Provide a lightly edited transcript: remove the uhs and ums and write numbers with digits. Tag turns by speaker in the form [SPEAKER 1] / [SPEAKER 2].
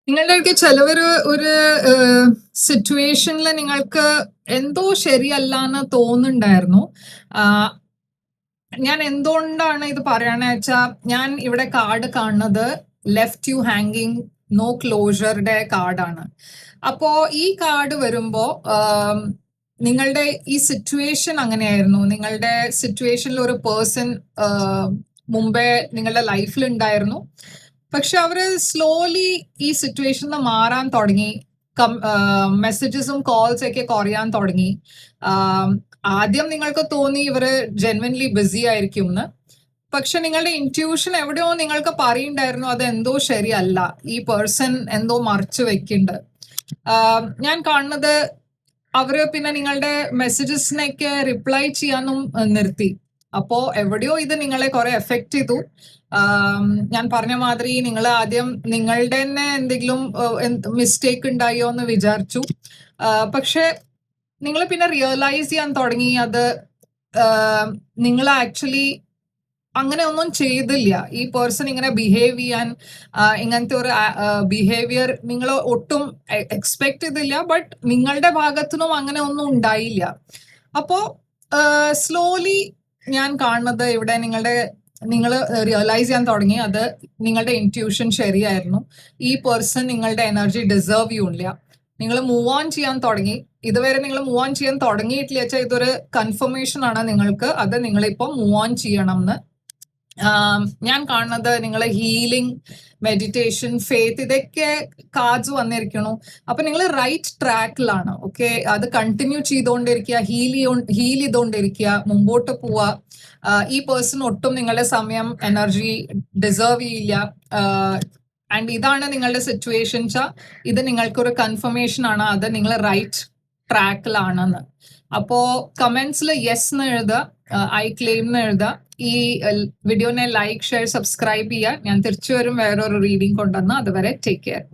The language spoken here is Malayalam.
[SPEAKER 1] നിങ്ങളുടെ ചിലവര് ഒരു സിറ്റുവേഷനിൽ നിങ്ങൾക്ക് എന്തോ ശരിയല്ല എന്ന് തോന്നുന്നുണ്ടായിരുന്നു. ആഹ് ഞാൻ എന്തുകൊണ്ടാണ് ഇത് പറയണേ വെച്ചാ, ഞാൻ ഇവിടെ കാർഡ് കാണുന്നത് ലെഫ്റ്റ് യു ഹാങ്കിങ് നോ ക്ലോഷറുടെ കാർഡാണ്. അപ്പോ ഈ കാർഡ് വരുമ്പോ നിങ്ങളുടെ ഈ സിറ്റുവേഷൻ അങ്ങനെയായിരുന്നു. നിങ്ങളുടെ സിറ്റുവേഷനിൽ ഒരു പേഴ്സൺ മുമ്പേ നിങ്ങളുടെ ലൈഫിൽ ഉണ്ടായിരുന്നു. പക്ഷെ അവര് സ്ലോലി ഈ സിറ്റുവേഷനിൽ മാറാൻ തുടങ്ങി. മെസ്സേജസും കോൾസ് ഒക്കെ കുറയാൻ തുടങ്ങി. ആദ്യം നിങ്ങൾക്ക് തോന്നി ഇവര് ജെന്വൻലി ബിസി ആയിരിക്കും എന്ന്. പക്ഷെ നിങ്ങളുടെ ഇൻറ്റ്യൂഷൻ എവിടെയോ നിങ്ങൾക്ക് പറയുണ്ടായിരുന്നു അത് എന്തോ ശരിയല്ല, ഈ പേഴ്സൺ എന്തോ മറച്ചു വെക്കുന്നുണ്ട്. ഞാൻ കാണുന്നത് അവര് പിന്നെ നിങ്ങളുടെ മെസ്സേജസിനൊക്കെ റിപ്ലൈ ചെയ്യാനും നിർത്തി. അപ്പോ എവിടെയോ ഇത് നിങ്ങളെ കുറെ എഫക്ട് ചെയ്തു. ഞാൻ പറഞ്ഞ മാതിരി നിങ്ങൾ ആദ്യം നിങ്ങളുടെ തന്നെ എന്തെങ്കിലും മിസ്റ്റേക്ക് ഉണ്ടായോ എന്ന് വിചാരിച്ചു. പക്ഷെ നിങ്ങൾ പിന്നെ റിയലൈസ് ചെയ്യാൻ തുടങ്ങി അത് നിങ്ങൾ ആക്ച്വലി അങ്ങനെ ഒന്നും ചെയ്തില്ല. ഈ പേഴ്സൺ ഇങ്ങനെ ബിഹേവ് ചെയ്യാൻ ഇങ്ങനത്തെ ഒരു ബിഹേവിയർ നിങ്ങൾ ഒട്ടും എക്സ്പെക്ട് ചെയ്തില്ല. ബട്ട് നിങ്ങളുടെ ഭാഗത്തുനിന്നും അങ്ങനെ ഒന്നും ഉണ്ടായില്ല. അപ്പോ സ്ലോലി ഞാൻ കാണുന്നത് ഇവിടെ നിങ്ങൾ റിയലൈസ് ചെയ്യാൻ തുടങ്ങി അത് നിങ്ങളുടെ ഇൻറ്റ്യൂഷൻ ശരിയായിരുന്നു. ഈ പേഴ്സൺ നിങ്ങളുടെ എനർജി ഡിസേർവ് ചെയ്യില്ല. നിങ്ങൾ മൂവ് ഓൺ ചെയ്യാൻ തുടങ്ങി. ഇതുവരെ നിങ്ങൾ മൂവ് ഓൺ ചെയ്യാൻ തുടങ്ങിയിട്ടില്ല വെച്ചാൽ ഇതൊരു കൺഫർമേഷൻ ആണ് നിങ്ങൾക്ക്, അത് നിങ്ങളിപ്പോ മൂവ് ഓൺ ചെയ്യണം എന്ന്. ഞാൻ കാണുന്നത് നിങ്ങൾ ഹീലിംഗ്, മെഡിറ്റേഷൻ, ഫെയ്ത്ത് ഇതൊക്കെ കാർഡ്സ് വന്നിരിക്കണു. അപ്പൊ നിങ്ങൾ റൈറ്റ് ട്രാക്കിലാണ്. ഓക്കെ, അത് കണ്ടിന്യൂ ചെയ്തുകൊണ്ടിരിക്കുക, ഹീൽ ചെയ്തുകൊണ്ടിരിക്കുക, മുമ്പോട്ട് പോവുക. ഈ പേഴ്സൺ ഒട്ടും നിങ്ങളുടെ സമയം, എനർജി ഡിസേർവ് ചെയ്യില്ല. ആൻഡ് ഇതാണ് നിങ്ങളുടെ സിറ്റുവേഷൻ. ഇത് നിങ്ങൾക്കൊരു കൺഫർമേഷൻ ആണ് അത് നിങ്ങൾ റൈറ്റ് ട്രാക്കിലാണെന്ന്. അപ്പോ കമന്റ്സിൽ യെസ് എന്ന് എഴുതുക, ഐ ക്ലെയിം എന്ന് എഴുതുക. ഈ വീഡിയോനെ ലൈക്ക്, ഷെയർ, സബ്സ്ക്രൈബ് ചെയ്യുക. ഞാൻ തിരിച്ചു വരും വേറൊരു റീഡിംഗ് കൊണ്ടുവന്ന്. അതുവരെ ടേക്ക് കെയർ.